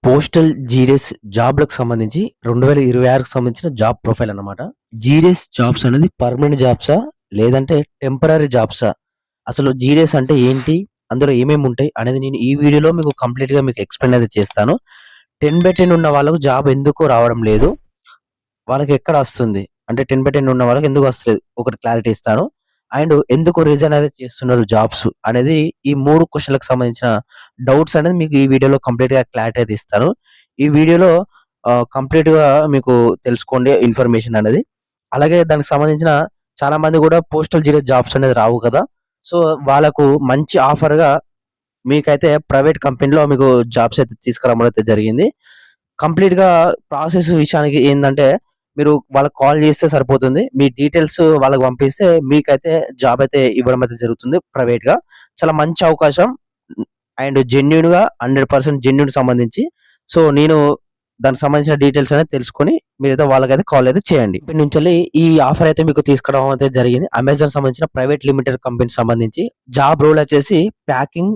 Postal GDS జాబ్‌లకు సంబంధించి 2026కి సంబంధించిన job profile అన్నమాట. జీడీఎస్ జాబ్స్ అనేది పర్మనెంట్ జాబ్సా? లేదంటే టెంపరరీ జాబ్సా? అసలు జీడీఎస్ అంటే ఏంటి? అందులో ఏమేమి ఉంటాయి? అనేది నేను ఈ వీడియోలో మీకు కంప్లీట్‌గా మీకు ఎక్స్‌ప్లెయిన్ అయితే చేస్తాను. 10/10 ఉన్న వాళ్ళకు జాబ్ ఎందుకు రావడం లేదు? వాళ్ళకి ఎక్కడ వస్తుంది? అంటే 10/10 ఉన్న వాళ్ళకి ఎందుకు వస్తలేదు? ఒకటి క్లారిటీ ఇస్తాను. అండ్ ఎందుకు రిజైన్ అయితే చేస్తున్నారు జాబ్స్ అనేది ఈ 3 క్వెషన్‌లకు సంబంధించిన డౌట్స్ అనేది మీకు ఈ వీడియోలో కంప్లీట్‌గా క్లారిటీ అయితే ఇస్తాను. ఈ వీడియోలో కంప్లీట్‌గా మీకు తెలుసుకోండి ఇన్ఫర్మేషన్ అనేది. అలాగే దానికి సంబంధించిన చాలా మంది కూడా పోస్టల్ జీడీఎస్ జాబ్స్ అనేది రావు కదా! సో, వాళ్ళకు మంచి ఆఫర్‌గా మీకైతే ప్రైవేట్ కంపెనీలో మీకు జాబ్స్ అయితే తీసుకురావడం అయితే జరిగింది. కంప్లీట్‌గా ప్రాసెస్ విషయానికి ఏందంటే, మీరు వాళ్ళకి కాల్ చేస్తే సరిపోతుంది. మీ డీటెయిల్స్ వాళ్ళకి పంపిస్తే మీకైతే జాబ్ అయితే ఇవ్వడం అయితే జరుగుతుంది ప్రైవేట్‌గా. చాలా మంచి అవకాశం. అండ్ జెన్యూన్‌గా 100% జెన్యూన్‌కి సంబంధించి. సో, నేను దానికి సంబంధించిన డీటెయిల్స్ అనేది తెలుసుకొని మీరైతే వాళ్ళకైతే కాల్ అయితే చేయండి. ఇప్పటి నుంచెల్లి ఈ ఆఫర్ అయితే మీకు తీసుకురావడం అయితే జరిగింది. అమెజాన్ సంబంధించిన ప్రైవేట్ లిమిటెడ్ కంపెనీకి సంబంధించి జాబ్ రోల్ వచ్చేసి ప్యాకింగ్,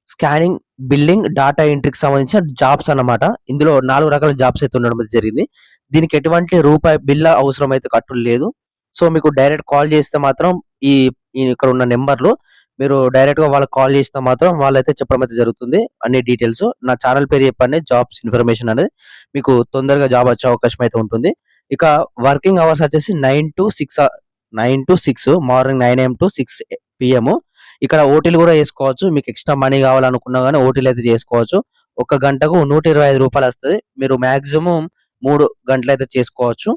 స్కానింగ్, బిల్లింగ్, డాటా ఎంట్రీకి సంబంధించిన జాబ్స్ అన్నమాట. ఇందులో 4 రకాల జాబ్స్ అయితే ఉండడం అయితే జరిగింది. దీనికి ఎటువంటి రూపాయి బిల్ల అవసరం అయితే కట్టుడు లేదు. సో, మీకు డైరెక్ట్ కాల్ చేస్తే మాత్రం ఈ ఈ ఇక్కడ ఉన్న నంబర్‌లో మీరు డైరెక్ట్‌గా వాళ్ళకి కాల్ చేస్తే మాత్రం వాళ్ళైతే చెప్పడం అయితే జరుగుతుంది. అన్ని డీటెయిల్స్. నా ఛానెల్ పేరు చెప్పండి. జాబ్స్ ఇన్ఫర్మేషన్ అనేది మీకు తొందరగా జాబ్ వచ్చే అవకాశం అయితే ఉంటుంది. ఇక వర్కింగ్ అవర్స్ వచ్చేసి 9-6 మార్నింగ్ 9 AM టు 6 PM. ఇక్కడ ఓటీలు కూడా చేసుకోవచ్చు. మీకు ఎక్స్‌ట్రా మనీ కావాలనుకున్నా గాని ఓటీలు అయితే చేసుకోవచ్చు. ఒక గంటకు రూ. 125 వస్తది. మీరు మాక్సిమం 3 గంటలైతే చేసుకోవచ్చు.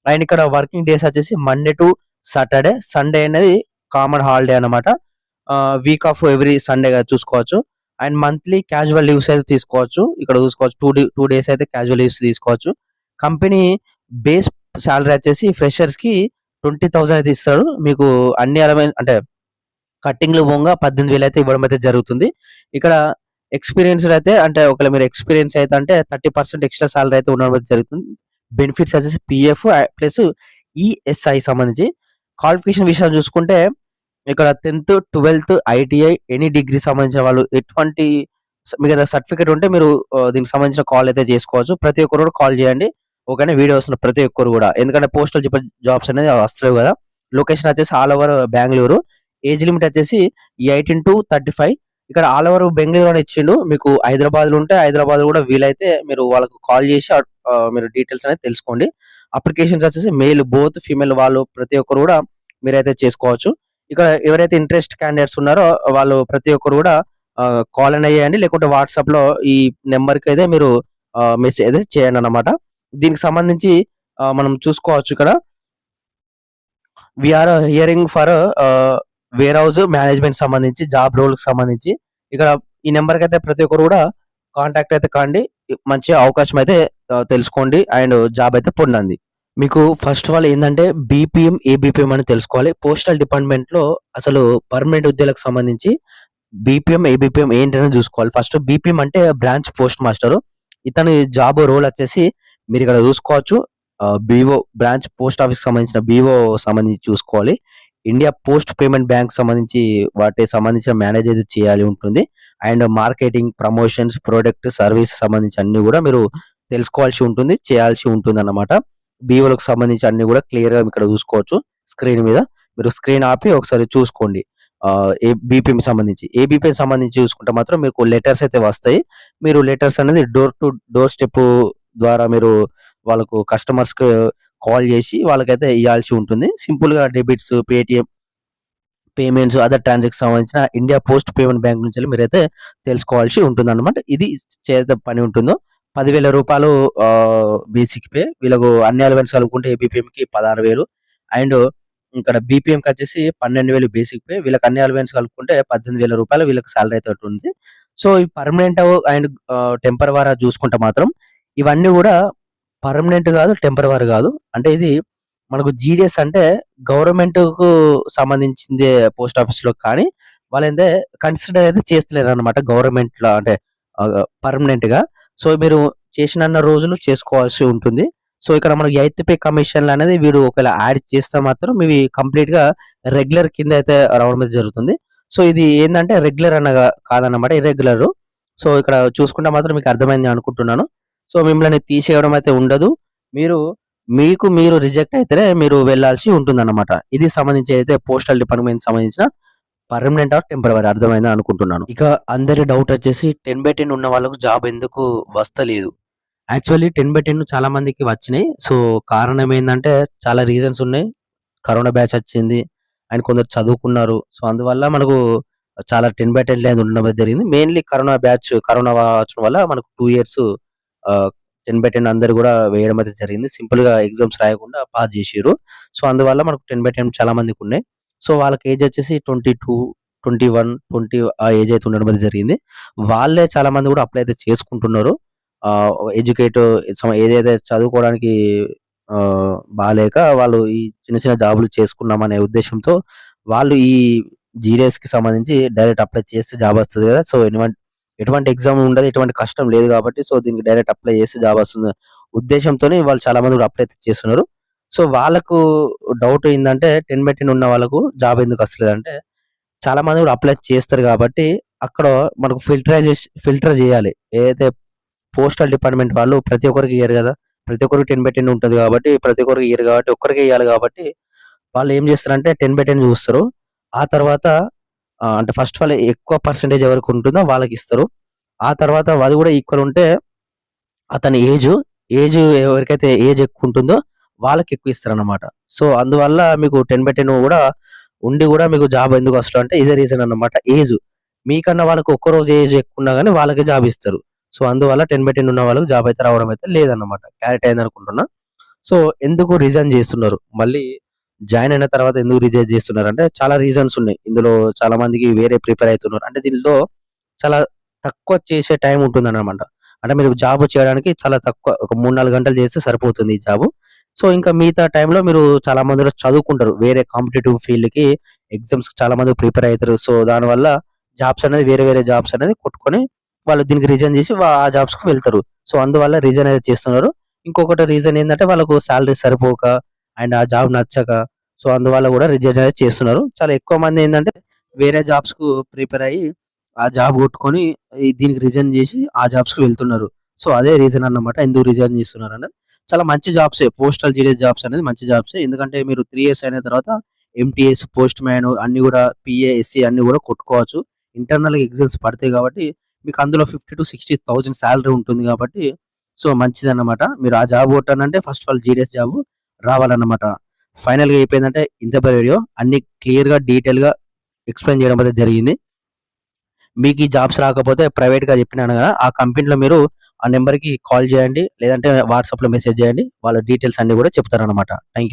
అండ్ ఇక్కడ వర్కింగ్ డేస్ వచ్చేసి మండే టు సాటర్‌డే. సండే అనేది కామన్ హాలిడే అన్నమాట. వీక్ ఆఫ్ ఎవ్రీ సండేగా చూసుకోవచ్చు. అండ్ మంత్లీ క్యాజువల్ లీవ్స్ అయితే తీసుకోవచ్చు. ఇక్కడ చూసుకోవచ్చు 2 డేస్ అయితే క్యాజువల్ లీవ్స్ తీసుకోవచ్చు. కంపెనీ బేస్ సాలరీ వచ్చేసి ఫ్రెషర్స్‌కి 20,000 అయితే ఇస్తాడు. మీకు అన్ని అంటే కట్టింగ్‌లు పోంగా 18,000 అయితే ఇవ్వడం అయితే జరుగుతుంది. ఇక్కడ ఎక్స్‌పీరియన్స్‌డ్ అయితే అంటే ఒకవేళ మీరు ఎక్స్‌పీరియన్స్ అయితే అంటే 30% ఎక్స్‌ట్రా సాలరీ అయితే ఉండడం అయితే జరుగుతుంది. బెనిఫిట్స్ వచ్చేసి పీఎఫ్ ప్లస్ ఈఎస్ఐ సంబంధించి. క్వాలిఫికేషన్ విషయాలు చూసుకుంటే ఇక్కడ 10థ్, 12థ్, ఐటీఐ ఎనీ డిగ్రీ సంబంధించిన వాళ్ళు ఎటువంటి మీకేదైనా సర్టిఫికేట్ ఉంటే మీరు దీనికి సంబంధించిన కాల్ అయితే చేసుకోవచ్చు. ప్రతి ఒక్కరు కూడా కాల్ చేయండి. ఓకేనా? వీడియో వస్తున్న ప్రతి ఒక్కరు కూడా. ఎందుకంటే పోస్టల్ జాబ్స్ అనేది వస్తలేవు కదా! లొకేషన్ వచ్చేసి all over Bengaluru. Age limit వచ్చేసి 18-35. ఇక్కడ ఆల్ ఓవర్ బెంగుళూరు అని ఇచ్చిండు. మీకు హైదరాబాద్‌లో ఉంటే హైదరాబాద్‌లో కూడా వీలైతే మీరు వాళ్ళకి కాల్ చేసి మీరు డీటెయిల్స్ అనేది తెలుసుకోండి. అప్లికేషన్స్ వచ్చేసి మేల్ బోత్ ఫీమేల్ వాళ్ళు ప్రతి ఒక్కరు కూడా మీరైతే చేసుకోవచ్చు. ఇక ఎవరైతే ఇంట్రెస్ట్ క్యాండిడేట్స్ ఉన్నారో వాళ్ళు ప్రతి ఒక్కరు కూడా కాల్ అయినా చేయండి. లేకుంటే వాట్సాప్‌లో ఈ నంబర్‌కి అయితే మీరు మెసేజ్ అయితే చేయండన్నమాట. దీనికి సంబంధించి మనం చూసుకోవచ్చు ఇక్కడ. We are hiring for warehouse management సంబంధించి జాబ్ రోల్‌కి సంబంధించి ఇక్కడ ఈ నంబర్‌కైతే ప్రతి ఒక్కరు కూడా కాంటాక్ట్ అయితే కండి. మంచి అవకాశం అయితే తెలుసుకోండి. అండ్ జాబ్ అయితే పొందండి. మీకు ఫస్ట్ ఆఫ్ ఆల్ ఏందంటే బీపీఎం, ఏబీపీఎం అని తెలుసుకోవాలి. పోస్టల్ డిపార్ట్‌మెంట్‌లో అసలు పర్మనెంట్ ఉద్యోగాలకు సంబంధించి బీపీఎం, ఏబీపీఎం ఏంటనేది చూసుకోవాలి. ఫస్ట్ బీపీఎం అంటే బ్రాంచ్ పోస్ట్ మాస్టరు. ఇతని జాబ్ రోల్ వచ్చేసి మీరిక్కడ చూసుకోవచ్చు. బీఓ బ్రాంచ్ పోస్ట్ ఆఫీస్‌కి సంబంధించిన బీఓ సంబంధించి చూసుకోవాలి. ఇండియా పోస్ట్ పేమెంట్ బ్యాంక్ సంబంధించి వాటికి సంబంధించిన మేనేజ్ అయితే చేయాలి ఉంటుంది. And marketing, promotions, product, service సంబంధించి అన్నీ కూడా మీరు తెలుసుకోవాల్సి ఉంటుంది. చేయాల్సి ఉంటుందన్నమాట. బీఓలకు సంబంధించి అన్నీ కూడా క్లియర్‌గా ఇక్కడ చూసుకోవచ్చు స్క్రీన్ మీద. మీరు స్క్రీన్ ఆపి ఒకసారి చూసుకోండి. బీపీఎం సంబంధించి. ఏబీపీఎం సంబంధించి చూసుకుంటే మాత్రం మీకు లెటర్స్ అయితే వస్తాయి. మీరు లెటర్స్ అనేది డోర్ టు డోర్ స్టెప్ ద్వారా మీరు వాళ్ళకు కస్టమర్స్‌కి కాల్ చేసి వాళ్ళకైతే ఇయ్యాల్సి ఉంటుంది. సింపుల్‌గా debits, Paytm payments, other transactions సంబంధించిన ఇండియా పోస్ట్ పేమెంట్ బ్యాంక్ నుంచెల్లి మీరైతే తెలుసుకోవాల్సి ఉంటుందన్నమాట. ఇది చేసే పని ఉంటుందో రూ. 10,000 బేసిక్ పే. వీళ్ళకు అన్ని అలవెన్స్ కలుపుకుంటే ఏబీపీఎంకి 16,000 అండ్ ఇక్కడ బీపీఎంకొచ్చేసి 12,000 బేసిక్ పే. వీళ్ళకి అన్ని అలవెన్స్ కలుపుకుంటే రూ. 18,000 వీళ్ళకి సాలరీ అయితే ఉంటుంది. సో, ఈ పర్మనెంట్ అండ్ టెంపరవరీ చూసుకుంటే మాత్రం ఇవన్నీ కూడా పర్మనెంట్ కాదు, టెంపరవరీ కాదు. అంటే ఇది మనకు జీడీఎస్ అంటే గవర్నమెంట్‌కు సంబంధించిందే పోస్ట్ ఆఫీస్‌లో కానీ వాళ్ళేంటే కన్సిడర్ అయితే చేస్తలేరన్నమాట గవర్నమెంట్‌లో అంటే పర్మనెంట్‌గా. సో, మీరు చేసినన్ని రోజులు చేసుకోవాల్సి ఉంటుంది. సో, ఇక్కడ మనకు ఎయిత్ పే కమిషన్‌లనేది వీడు ఒకవేళ యాడ్ చేస్తే మాత్రం ఇవి కంప్లీట్‌గా రెగ్యులర్ కింద అయితే రావడం అయితే జరుగుతుంది. సో, ఇది ఏందంటే రెగ్యులర్ కాదన్నమాట. ఇర్రెగ్యులరు. సో, ఇక్కడ చూసుకుంటే మాత్రం మీకు అర్థమైంది అనుకుంటున్నాను. సో, మిమ్మల్ని తీసేయడం అయితే ఉండదు. మీరు మీకు మీరు రిజెక్ట్ అయితేనే మీరు వెళ్ళాల్సి ఉంటుందన్నమాట. ఇది సంబంధించి అయితే పోస్టల్ డిపార్ట్‌మెంట్‌కి సంబంధించిన పర్మనెంట్ ఆర్ టెంపరవరీ అర్థమైందా అనుకుంటున్నాను. ఇక అందరి డౌట్ వచ్చేసి 10/10 ఉన్న వాళ్ళకి జాబ్ ఎందుకు వస్తలేదు? యాక్చువల్లీ 10/10 చాలా మందికి వచ్చినాయి. సో, కారణం ఏందంటే చాలా రీజన్స్ ఉన్నాయి. కరోనా బ్యాచ్ వచ్చింది. అండ్ కొందరు చదువుకున్నారు. సో, అందువల్ల మనకు చాలా 10/10 అనేది ఉండడం జరిగింది. మెయిన్‌లీ కరోనా వచ్చిన వల్ల మనకు 2 ఇయర్స్ 10/10 అందరూ గూడా వేయడం అయితే జరిగింది. సింపుల్‌గా ఎగ్జామ్స్ రాయకుండా పాస్ జేసిర్రు. సో, అందువల్ల మనకు 10/10 చాలా మందికున్నాయి. సో, వాళ్ళకి ఏజ్ వచ్చేసి 22, 21, 20 ఆ ఏజ్ అయితే ఉండడం అయితే జరిగింది. వాళ్ళే చాలా మంది గూడా అప్లై అయితే చేసుకుంటున్నారు. ఆహ్, ఎడ్యుకేట్ ఏదైతే చదువుకోవడానికి బాలేక వాళ్ళు ఈ చిన్న చిన్న జాబులు చేసుకున్నామనే ఉద్దేశ్యంతో వాళ్ళు ఈ జీడీఎస్‌కి సంబంధించి డైరెక్ట్ అప్లై చేస్తే జాబ్ వస్తది గదా! సో, ఎటువంటి ఎగ్జామ్ ఉండదు. ఎటువంటి కష్టం లేదు గాబట్టి సో, దీనికి డైరెక్ట్ అప్లై చేస్తే జాబ్ వస్తుంది ఉద్దేశ్యంతోని వాళ్ళు చాలా మంది కూడా అప్లై అయితే చేస్తున్నారు. సో, వాళ్ళకు డౌట్ ఏందంటే 10/10 ఉన్న వాళ్ళకు జాబ్ ఎందుకు వస్తలేదంటే చాలా మంది కూడా అప్లై చేస్తారు గాబట్టి అక్కడ మనకు ఫిల్టర్ జేయాలి. ఏదైతే పోస్టల్ డిపార్ట్‌మెంట్ వాళ్ళు ప్రతి ఒక్కరికి ఇయ్యరు గదా! ప్రతి ఒక్కరికి 10/10 ఉంటది గాబట్టి, ప్రతి ఒక్కరికి ఇయ్యరు గాబట్టి, ఒక్కరికే ఇయ్యాలి గాబట్టి, వాళ్ళేం జేస్తారంటే 10/10 జూస్తారు. ఆ తర్వాత అంటే ఫస్ట్ ఆఫ్ ఆల్ ఎక్కువ పర్సెంటేజ్ ఎవరికి ఉంటుందో వాళ్ళకిస్తారు. ఆ తర్వాత అది గూడా ఈక్వల్ ఉంటే అతని ఏజ్ ఎవరికైతే ఏజ్ ఎక్కువుంటుందో వాళ్ళకెక్కువ ఇస్తారనమాట. సో, అందువల్ల మీకు 10/10 గూడా ఉండి గూడా మీకు జాబ్ ఎందుకు వస్తలంటే ఇదే రీజన్ అన్నమాట. ఏజ్. మీకన్నా వాళ్ళకి ఒక్కరోజు ఏజ్ ఎక్కువున్నా గాని వాళ్ళకే జాబ్ ఇస్తారు. సో, అందువల్ల 10/10 ఉన్న వాళ్ళకి జాబ్ అయితే రావడం అయితే లేదన్నమాట. క్లారిటీ అయిందనుకుంటున్నా. సో, ఎందుకు రిజైన్ జేస్తున్నారు? మళ్ళీ జాయిన్ అయిన తర్వాత ఎందుకు రిజైన్ జేస్తున్నారంటే చాలా రీజన్స్ ఉన్నాయి. ఇందులో చాలా మందికి వేరే ప్రిపేర్ అయితున్నారు. అంటే దీనిలో చాలా తక్కువ చేసే టైం ఉంటుందన్నమాట. అంటే మీరు జాబ్ చేయడానికి చాలా తక్కువ ఒక 3, 4 గంటలు చేస్తే సరిపోతుంది ఈ జాబు. సో, ఇంకా మిగతా టైంలో మీరు చాలా మంది కూడా చదువుకుంటారు. వేరే కాంపిటీటివ్ ఫీల్డ్‌కి ఎగ్జామ్స్‌కి చాలా మంది ప్రిపేర్ అయితారు. సో, దానివల్ల జాబ్స్ అనేది వేరే వేరే జాబ్స్ అనేది కొట్టుకొని వాళ్ళు దీనికి రిజైన్ చేసి ఆ జాబ్స్‌కి వెళ్తారు. సో, అందువల్ల రిజైన్ అయితే చేస్తున్నారు. ఇంకొకటి రీజన్ ఏందంటే వాళ్ళకు సాలరీ సరిపోక అండ్ ఆ జాబ్ నచ్చక సో, అందువల్ల కూడా రిజైన్ అయితే చేస్తున్నారు. చాలా ఎక్కువ మంది ఏందంటే వేరే జాబ్స్‌కు ప్రిపేర్ అయ్యి ఆ జాబ్ కొట్టుకొని దీనికి రిజైన్ చేసి ఆ జాబ్స్‌కి వెళ్తున్నారు. సో, అదే రీజన్ అన్నమాట. ఎందుకు రిజైన్ చేస్తున్నారనేది. చాలా మంచి జాబ్సే. పోస్టల్ జీడీఎస్ జాబ్స్ అనేది మంచి జాబ్సే. ఎందుకంటే మీరు 3 ఇయర్స్ అయిన తర్వాత ఎంటీఎస్, పోస్ట్ మ్యాన్ అన్నీ గూడా పీఏ, ఎస్సీ అన్నీ గూడా కొట్టుకోవచ్చు. ఇంటర్నల్‌గా ఎగ్జామ్స్ పడతాయి కాబట్టి మీకు అందులో 50,000-60,000 సాలరీ ఉంటుంది కాబట్టి సో, మంచిదన్నమాట. మీరు ఆ జాబ్ కొట్టానంటే first of all GDS job రావాలన్నమాట. ఫైనల్‌గా అయిపోయిందంటే ఇంత వీడియో అన్నీ క్లియర్‌గా, డీటెయిల్‌గా ఎక్స్‌ప్లెయిన్ చేయడం అయితే జరిగింది. మీకు ఈ జాబ్స్ రాకపోతే ప్రైవేట్‌గా చెప్పినాను గదా! ఆ కంపెనీలో మీరు ఆ నంబర్‌కి కాల్ చేయండి. లేదంటే వాట్సాప్‌లో మెసేజ్ చేయండి. వాళ్ళ డీటెయిల్స్ అన్నీ గూడా చెప్తారనమాట. Thank you.